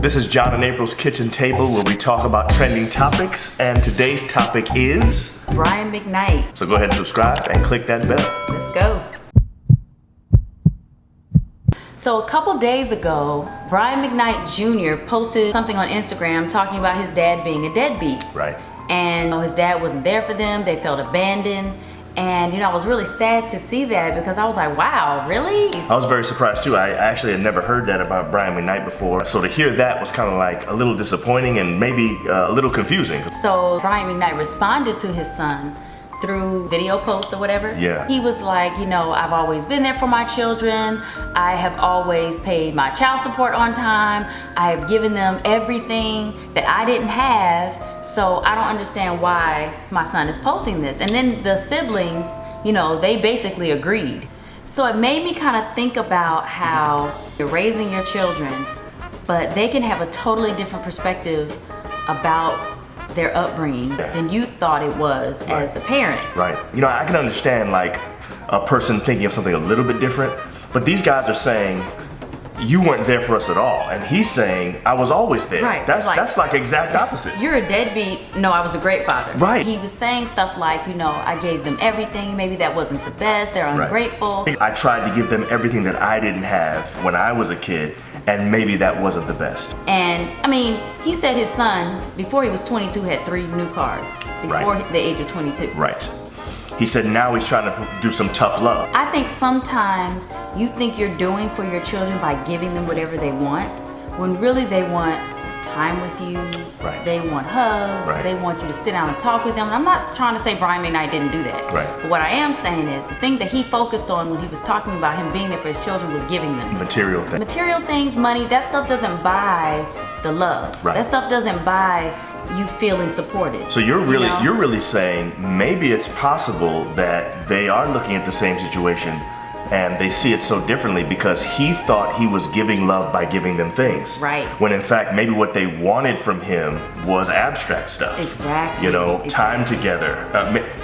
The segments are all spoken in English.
This is John and April's Kitchen Table, where we talk about trending topics, and today's topic is Brian McKnight. So go ahead and subscribe and click that bell. Let's go. So a couple days ago, Brian McKnight Jr. posted something on Instagram talking about his dad being a deadbeat. Right. And his dad wasn't there for them. They felt abandoned. And I was really sad to see that because I was like, wow, really? I was very surprised too. I actually had never heard that about Brian McKnight before. So to hear that was kind of like a little disappointing and maybe a little confusing. So Brian McKnight responded to his son through video post or whatever. Yeah. He was like, I've always been there for my children. I have always paid my child support on time. I have given them everything that I didn't have. So I don't understand why my son is posting this. And then the siblings, they basically agreed. So it made me kind of think about how you're raising your children, but they can have a totally different perspective about their upbringing than you thought it was as the parent. Right. I can understand like a person thinking of something a little bit different, but these guys are saying, you weren't there for us at all. And he's saying, I was always there. Right. That's like exact opposite. You're a deadbeat. No, I was a great father. Right. He was saying stuff like, I gave them everything. Maybe that wasn't the best. They're ungrateful. Right. I tried to give them everything that I didn't have when I was a kid, and maybe that wasn't the best. And he said his son, before he was 22, had 3 new cars before the age of 22. Right. He said now he's trying to do some tough love. I think sometimes you think you're doing for your children by giving them whatever they want, when really they want time with you. Right. They want hugs. Right. They want you to sit down and talk with them. And I'm not trying to say Brian McKnight didn't do that. Right. But what I am saying is the thing that he focused on when he was talking about him being there for his children was giving them material things. Material things, money. That stuff doesn't buy the love. Right. That stuff doesn't buy you feeling supported. So you're really saying maybe it's possible that they are looking at the same situation and they see it so differently because he thought he was giving love by giving them things. Right. When in fact, maybe what they wanted from him was abstract stuff. Exactly. Time together.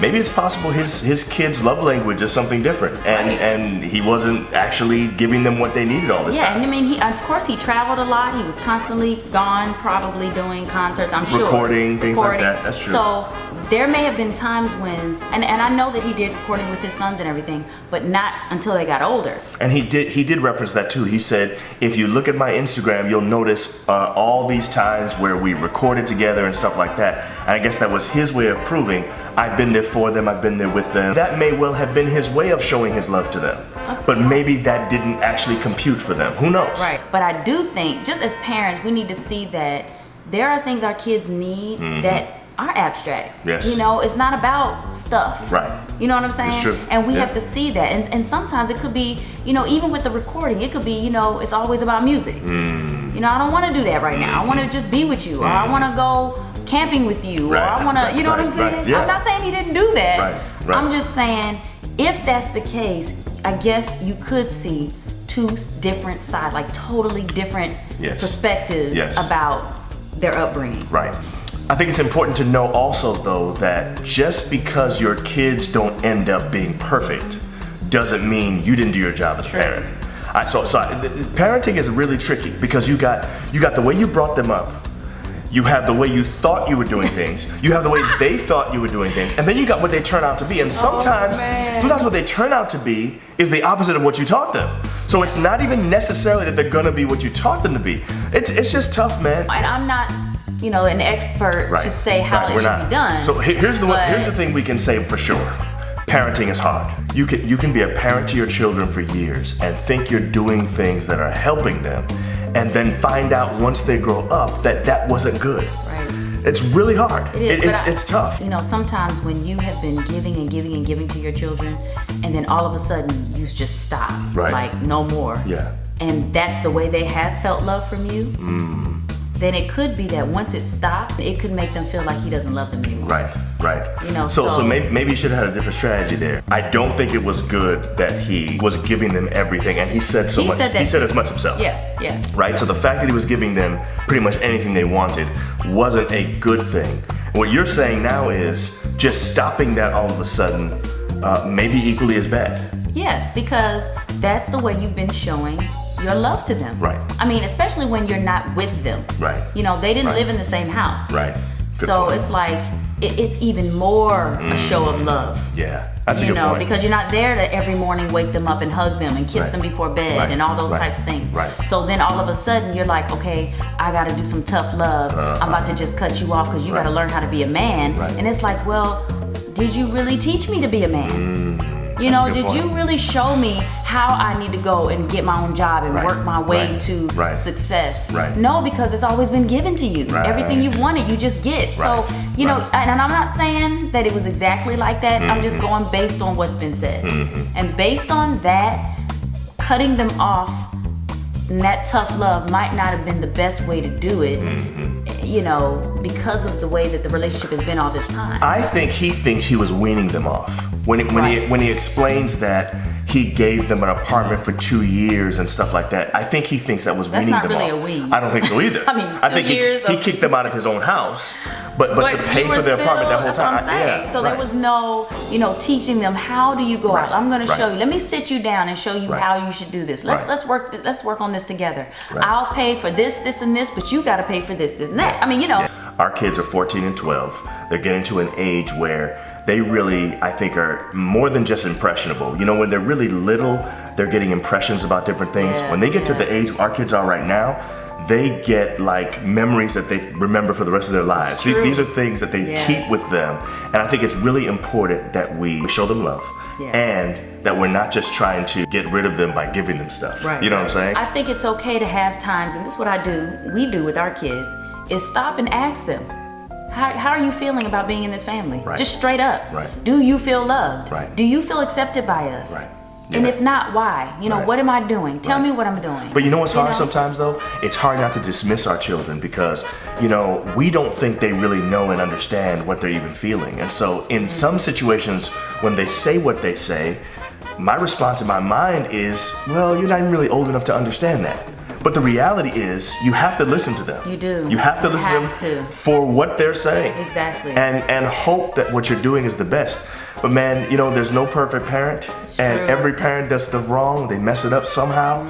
Maybe it's possible his kid's love language is something different, and he wasn't actually giving them what they needed all this time. Yeah, and he of course he traveled a lot. He was constantly gone, probably doing concerts. I'm sure Recording things like that. That's true. So there may have been times when, and I know that he did recording with his sons and everything, but not until they got older. And he did reference that too. He said, if you look at my Instagram, you'll notice all these times where we recorded together and stuff like that. And I guess that was his way of proving I've been there for them, I've been there with them. That may well have been his way of showing his love to them. But maybe that didn't actually compute for them. Who knows? Right. But I do think, just as parents, we need to see that there are things our kids need that are abstract. Yes. It's not about stuff. Right. You know what I'm saying? It's true. And we have to see that. And sometimes it could be, even with the recording, it could be, it's always about music. I don't want to do that right now. I want to just be with you. Or I want to go camping with you. Or I want to, what I'm saying? Right. Yeah. I'm not saying he didn't do that. Right. I'm just saying, if that's the case, I guess you could see 2 different sides, like totally different perspectives about their upbringing. Right. I think it's important to know also, though, that just because your kids don't end up being perfect doesn't mean you didn't do your job as a parent. So parenting is really tricky because you got the way you brought them up, you have the way you thought you were doing things, you have the way they thought you were doing things, and then you got what they turn out to be. And sometimes what they turn out to be is the opposite of what you taught them. So it's not even necessarily that they're gonna be what you taught them to be. It's just tough, man. And I'm not an expert to say how it should be done. So here's the thing we can say for sure. Parenting is hard. You can be a parent to your children for years and think you're doing things that are helping them, and then find out once they grow up that wasn't good. Right. It's really hard. It is, it's tough. Sometimes when you have been giving and giving and giving to your children, and then all of a sudden you just stop. Right. Like no more. Yeah. And that's the way they have felt love from you. Then it could be that once it stopped, it could make them feel like he doesn't love them anymore. Right. So maybe you should have had a different strategy there. I don't think it was good that he was giving them everything, and he said so much. He said as much himself. Yeah. Right. So the fact that he was giving them pretty much anything they wanted wasn't a good thing. What you're saying now is just stopping that all of a sudden maybe equally as bad. Yes, because that's the way you've been showing your love to them. Right. I mean, especially when you're not with them. Right. You know, they didn't Right. live in the same house. Right. Good So point. it's like, it's even more a show of love. Yeah, that's a You good know, point. because you're not there to every morning wake them up and hug them and kiss Right. them before bed Right. and all those Right. types of things. Right. So then all of a sudden you're like, okay, I got to do some tough love. I'm about to just cut you off because you got to Right. learn how to be a man. Right. And it's like, well, did you really teach me to be a man? You That's a know, good did point. you really show me how I need to go and get my own job and Right. work my way Right. to Right. success? Right. No, because it's always been given to you. Right. Everything you've wanted, you just get. So, Right. you know, Right. and I'm not saying that it was exactly like that. I'm Mm-hmm. just going based on what's been said. And based on that, cutting them off and that tough love might not have been the best way to do it, you know, because of the way that the relationship has been all this time. I think he thinks he was weaning them off when he explains that he gave them an apartment for 2 years and stuff like that. I think he thinks that was That's weaning not them really off. a wean. I don't think so either. I mean, I 2 think years he of- kicked them out of his own house, but to pay you were for their apartment that whole that's time. What I'm saying. Yeah, So there right. was no, you know, teaching them how do you go Right. out. I'm going to Right. show you. Let me sit you down and show you Right. how you should do this. Right. Let's work on this together. Right. I'll pay for this, and this, but you got to pay for this, and that. I mean, you know. Our kids are 14 and 12. They're getting to an age where they really, I think, are more than just impressionable. You know, when they're really little, they're getting impressions about different things. Yeah, When they get to yeah. the age our kids are right now, they get like memories that they remember for the rest of their lives. True. These are things that they Yes. keep with them. And I think it's really important that we show them love. Yeah. And that we're not just trying to get rid of them by giving them stuff. Right. You know what I'm saying? I think it's okay to have times, and this is what we do with our kids, is stop and ask them, how are you feeling about being in this family? Right. Just straight up. Right. Do you feel loved? Right. Do you feel accepted by us? Right. And Yeah. if not, why? You know, Right. what am I doing? Tell Right. me what I'm doing. But you know what's hard know? sometimes though? It's hard not to dismiss our children because, you know, we don't think they really know and understand what they're even feeling. And so in some situations when they say what they say, my response in my mind is, well, you're not even really old enough to understand that. But the reality is you have to listen to them. You do. You have to You listen have to them to. for what they're saying. Exactly. And hope that what you're doing is the best. But man, you know, there's no perfect parent, and true. every parent does stuff wrong. They mess it up somehow.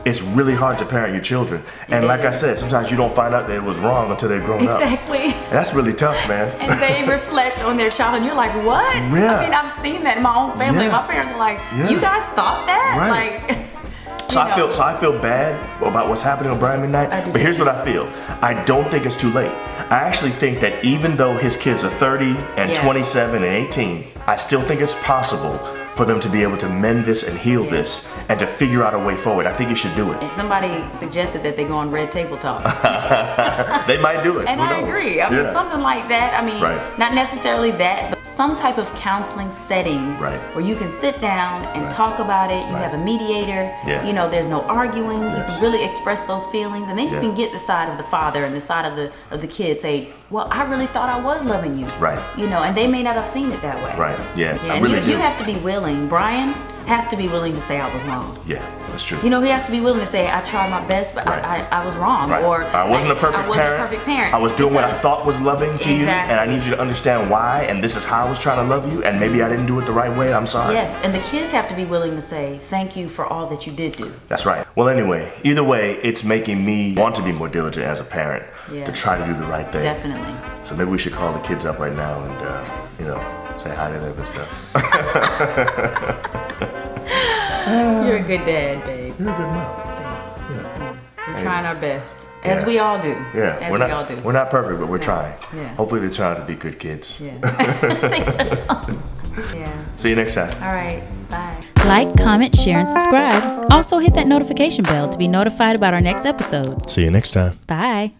It's really hard to parent your children. And It like I is. said, sometimes you don't find out that it was wrong until they've grown up. Exactly. And that's really tough, man. And they reflect on their childhood. You're like, what? Yeah. I mean, I've seen that in my own family. Yeah. My parents are like, Yeah. you guys thought that? Right. Like, So you know. I feel bad about what's happening on Brian McKnight. I do But here's too. what I feel. I don't think it's too late. I actually think that even though his kids are 30 and Yeah. 27 and 18, I still think it's possible for them to be able to mend this and heal this and to figure out a way forward. I think you should do it. And somebody suggested that they go on Red Table Talk. They might do it. And Who I knows? agree. I mean, Yeah. something like that. I mean, Right. not necessarily that, but some type of counseling setting Right. where you can sit down and Right. talk about it. You Right. have a mediator. Yeah. You know, there's no arguing. You Yes. can really express those feelings, and then you Yeah. can get the side of the father and the side of the kid. Say, well, I really thought I was loving you. Right. You know, and they may not have seen it that way. Right. Yeah. Yeah, I and really you do. have to be willing. Brian has to be willing to say I was wrong. Yeah, that's true. You know, he has to be willing to say, I tried my best, but Right. I was wrong. Right. Or I wasn't a perfect I wasn't parent. a perfect parent. I was doing what I Because- thought was loving to you, and I Exactly. need you to understand why, and this is how I was trying to love you, and maybe I didn't do it the right way, and I'm sorry. Yes, and the kids have to be willing to say, thank you for all that you did do. That's right. Well, anyway, either way, it's making me want to be more diligent as a parent Yeah. to try to do the right thing. Definitely. So maybe we should call the kids up right now and, you know, say hi to them and stuff. You're a good dad, babe. You're a good mom. We're trying our best, as Yeah. we all do. Yeah, As we're we not, all do. We're not perfect, but we're trying. Yeah. Hopefully they turn out to be good kids. Yeah. Yeah. See you next time. All right. Bye. Like, comment, share, and subscribe. Also hit that notification bell to be notified about our next episode. See you next time. Bye.